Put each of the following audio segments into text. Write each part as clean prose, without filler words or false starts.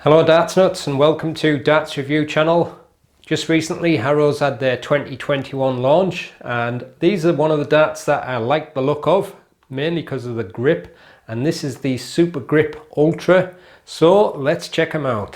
Hello Darts Nutz and welcome to Darts Review channel. Just recently Harrows had their 2021 launch and these are one of the darts that I like the look of, mainly because of the grip, and this is the Supergrip Ultra, so let's check them out.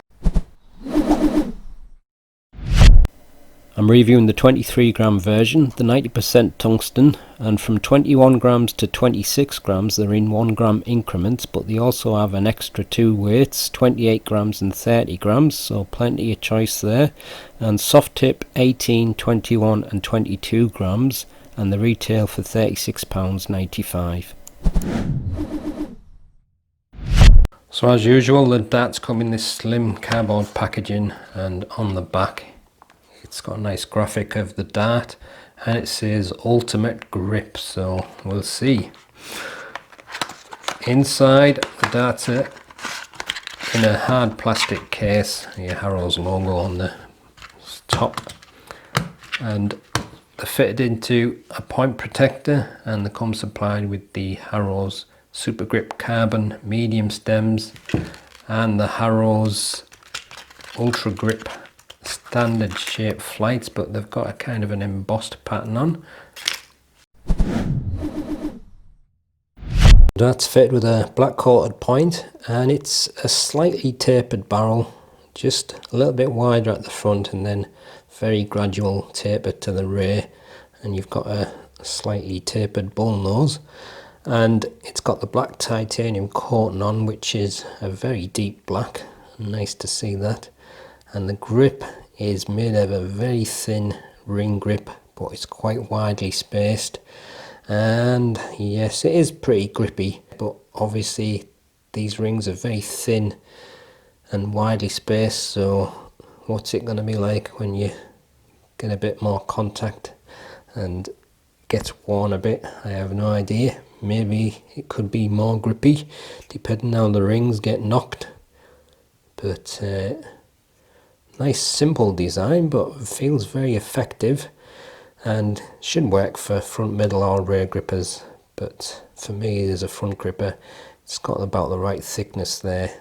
I'm reviewing the 23 gram version, the 90% tungsten, and from 21 grams to 26 grams they're in 1 gram increments, but they also have an extra two weights, 28 grams and 30 grams, so plenty of choice there. And soft tip 18, 21 and 22 grams, and the retail for £36.95. So as usual, the darts come in this slim cardboard packaging, and on the back it's got a nice graphic of the dart and it says Ultimate Grip, so we'll see. Inside, the darts are in a hard plastic case, your Harrows logo on the top, and they're fitted into a point protector and they come supplied with the Harrows Supergrip carbon medium stems and the Harrows Ultra Grip standard shape flights, but they've got a kind of an embossed pattern on. That's fitted with a black coated point and it's a slightly tapered barrel, just a little bit wider at the front and then very gradual taper to the rear, and you've got a slightly tapered bull nose, and it's got the black titanium coating on, which is a very deep black. Nice to see that. And the grip is made of a very thin ring grip, but it's quite widely spaced, and yes, it is pretty grippy, but obviously these rings are very thin and widely spaced, so what's it going to be like when you get a bit more contact and gets worn a bit? I have no idea. Maybe it could be more grippy depending on how the rings get knocked, but nice simple design, but feels very effective and should work for front, middle or rear grippers, but for me as a front gripper it's got about the right thickness there.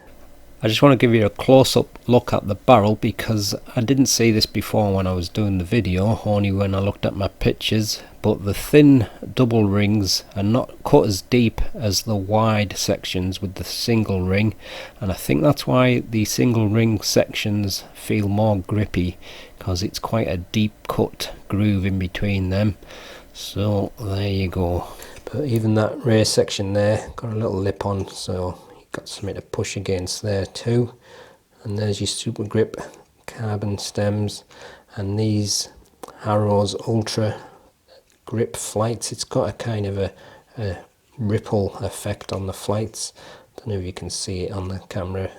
I just want to give you a close-up look at the barrel because I didn't see this before when I was doing the video, only when I looked at my pictures, but the thin double rings are not cut as deep as the wide sections with the single ring, and I think that's why the single ring sections feel more grippy, because it's quite a deep cut groove in between them. So there you go. But even that rear section there got a little lip on, so got something to push against there too. And there's your Supergrip carbon stems and these Harrows Ultra Grip flights. It's got a kind of a ripple effect on the flights. Don't know if you can see it on the camera.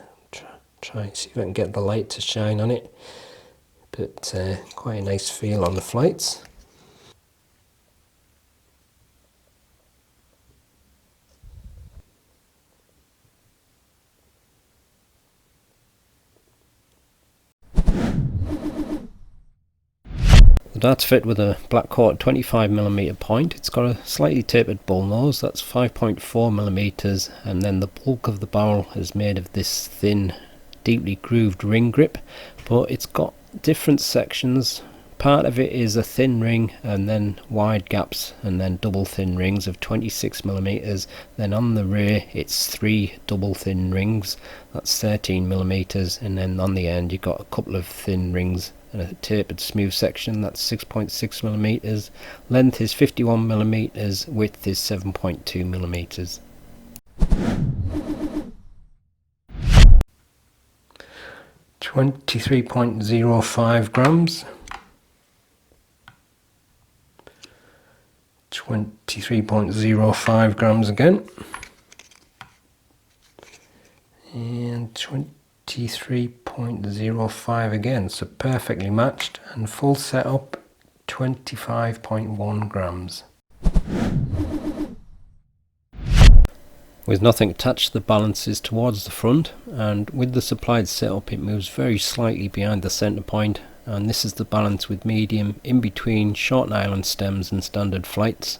Try and see if I can get the light to shine on it, but quite a nice feel on the flights. The dart's fit with a black coated 25mm point. It's got a slightly tapered bull nose, that's 5.4mm, and then the bulk of the barrel is made of this thin, deeply grooved ring grip, but it's got different sections. Part of it is a thin ring and then wide gaps and then double thin rings of 26mm. Then on the rear it's 3 double thin rings, that's 13mm, and then on the end you've got a couple of thin rings and a tapered smooth section, that's 6.6mm. Length is 51mm, width is 7.2mm. .05 grams. 23.05 grams again, and 23.05 again, so perfectly matched, and full setup 25.1 grams. With nothing attached, the balance is towards the front, and with the supplied setup it moves very slightly behind the centre point, and this is the balance with medium in between short nylon stems and standard flights.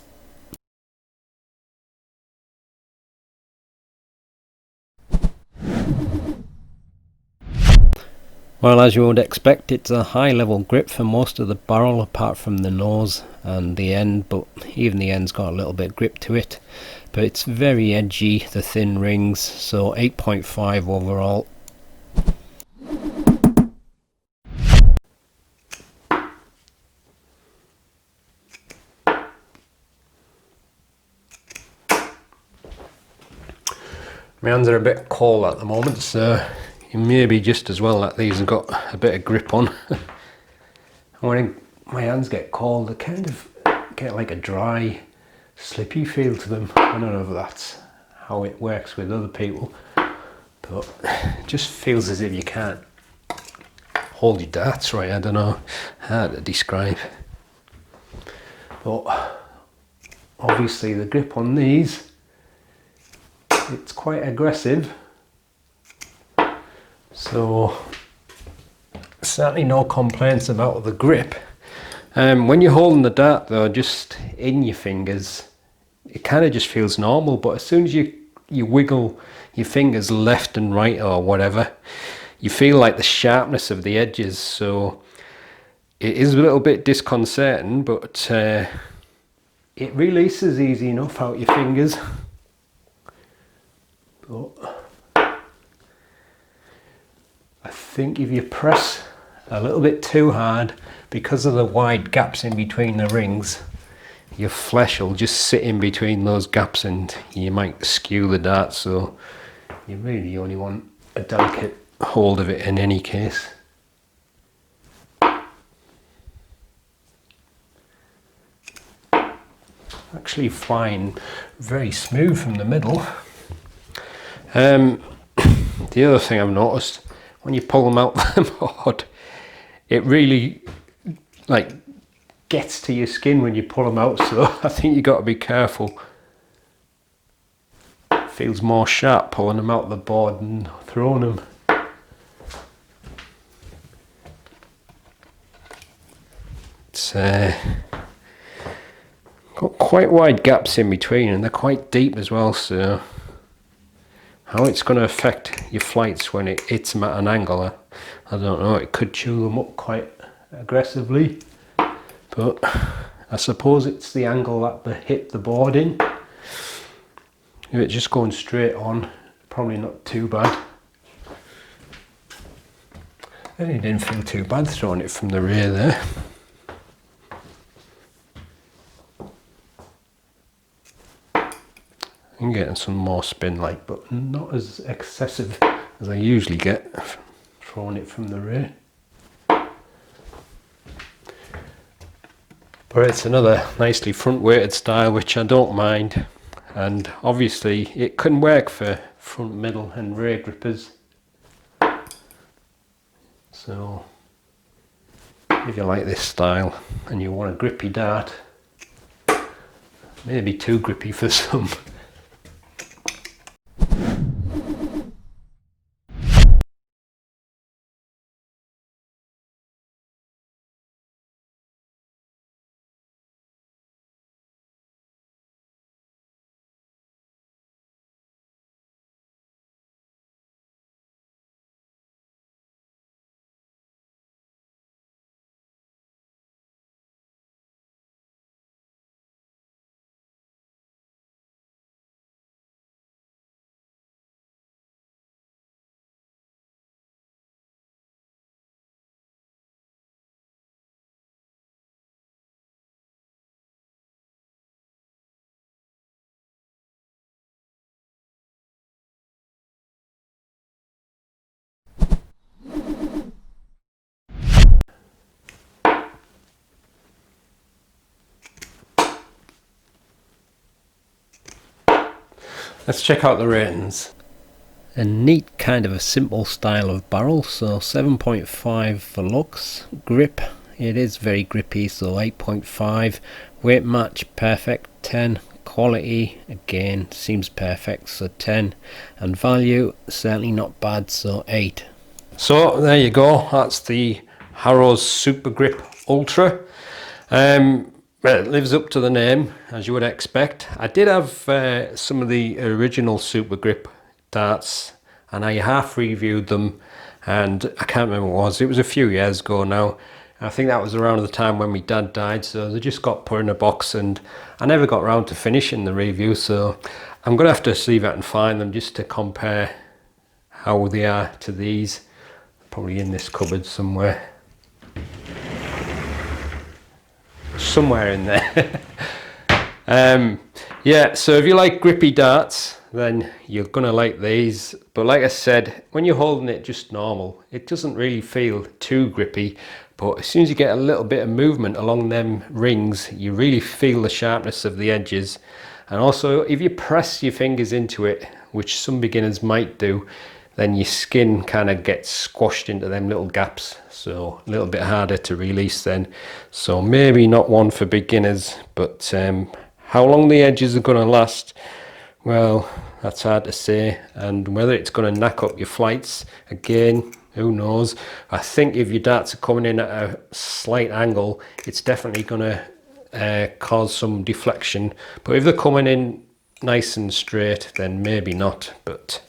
Well, as you would expect, it's a high level grip for most of the barrel apart from the nose and the end, but even the end's got a little bit of grip to it. But it's very edgy, the thin rings, so 8.5 overall. My hands are a bit cold at the moment, so it may be just as well that these have got a bit of grip on. When my hands get cold, they kind of get like a dry, slippy feel to them. I don't know if that's how it works with other people, but it just feels as if you can't hold your darts right. I don't know how to describe. But obviously the grip on these, it's quite aggressive, so certainly no complaints about the grip. When you're holding the dart though, just in your fingers, it kind of just feels normal, but as soon as you wiggle your fingers left and right or whatever, you feel like the sharpness of the edges, so it is a little bit disconcerting, but it releases easy enough out your fingers. But I think if you press a little bit too hard, because of the wide gaps in between the rings, your flesh will just sit in between those gaps and you might skew the dart, so you really only want a delicate hold of it in any case. Actually flying very smooth from the middle. The other thing I've noticed, when you pull them out the board, it really like gets to your skin when you pull them out, so I think you got to be careful. It feels more sharp pulling them out the board than throwing them. It's got quite wide gaps in between and they're quite deep as well, so how it's going to affect your flights when it hits them at an angle, I don't know. It could chew them up quite aggressively, but I suppose it's the angle that they hit the board in. If it's just going straight on, probably not too bad. And it didn't feel too bad throwing it from the rear there. I'm getting some more spin like, but not as excessive as I usually get throwing it from the rear. But it's another nicely front weighted style, which I don't mind, and obviously it can work for front, middle and rear grippers. So if you like this style and you want a grippy dart, maybe too grippy for some. Let's check out the ratings. A neat kind of a simple style of barrel, so 7.5 for looks. Grip, it is very grippy, so 8.5. Weight match, perfect, 10. Quality, again, seems perfect, so 10. And value, certainly not bad, so 8. So there you go, that's the Harrows Supergrip Ultra. Well, it lives up to the name, as you would expect. I did have some of the original Supergrip darts, and I half reviewed them, and I can't remember what it was a few years ago now. I think that was around the time when my dad died, so they just got put in a box and I never got around to finishing the review, so I'm going to have to see if I can find them just to compare how they are to these. Probably in this cupboard somewhere. Somewhere in there. Yeah, so if you like grippy darts, then you're gonna like these. But like I said, when you're holding it just normal, it doesn't really feel too grippy. But as soon as you get a little bit of movement along them rings, you really feel the sharpness of the edges. And also, if you press your fingers into it, which some beginners might do, then your skin kind of gets squashed into them little gaps, so a little bit harder to release then. So maybe not one for beginners, but how long the edges are going to last, well, that's hard to say. And whether it's going to knack up your flights, again, who knows. I think if your darts are coming in at a slight angle, it's definitely going to cause some deflection. But if they're coming in nice and straight, then maybe not. But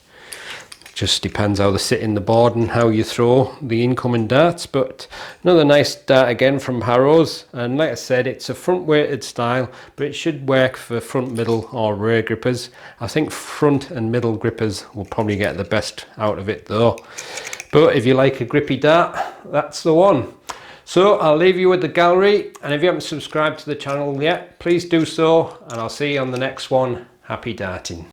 just depends how they sit in the board and how you throw the incoming darts. But another nice dart again from Harrows, and like I said, it's a front weighted style, but it should work for front, middle or rear grippers. I think front and middle grippers will probably get the best out of it though. But if you like a grippy dart, that's the one. So I'll leave you with the gallery, and if you haven't subscribed to the channel yet, please do so, and I'll see you on the next one. Happy darting.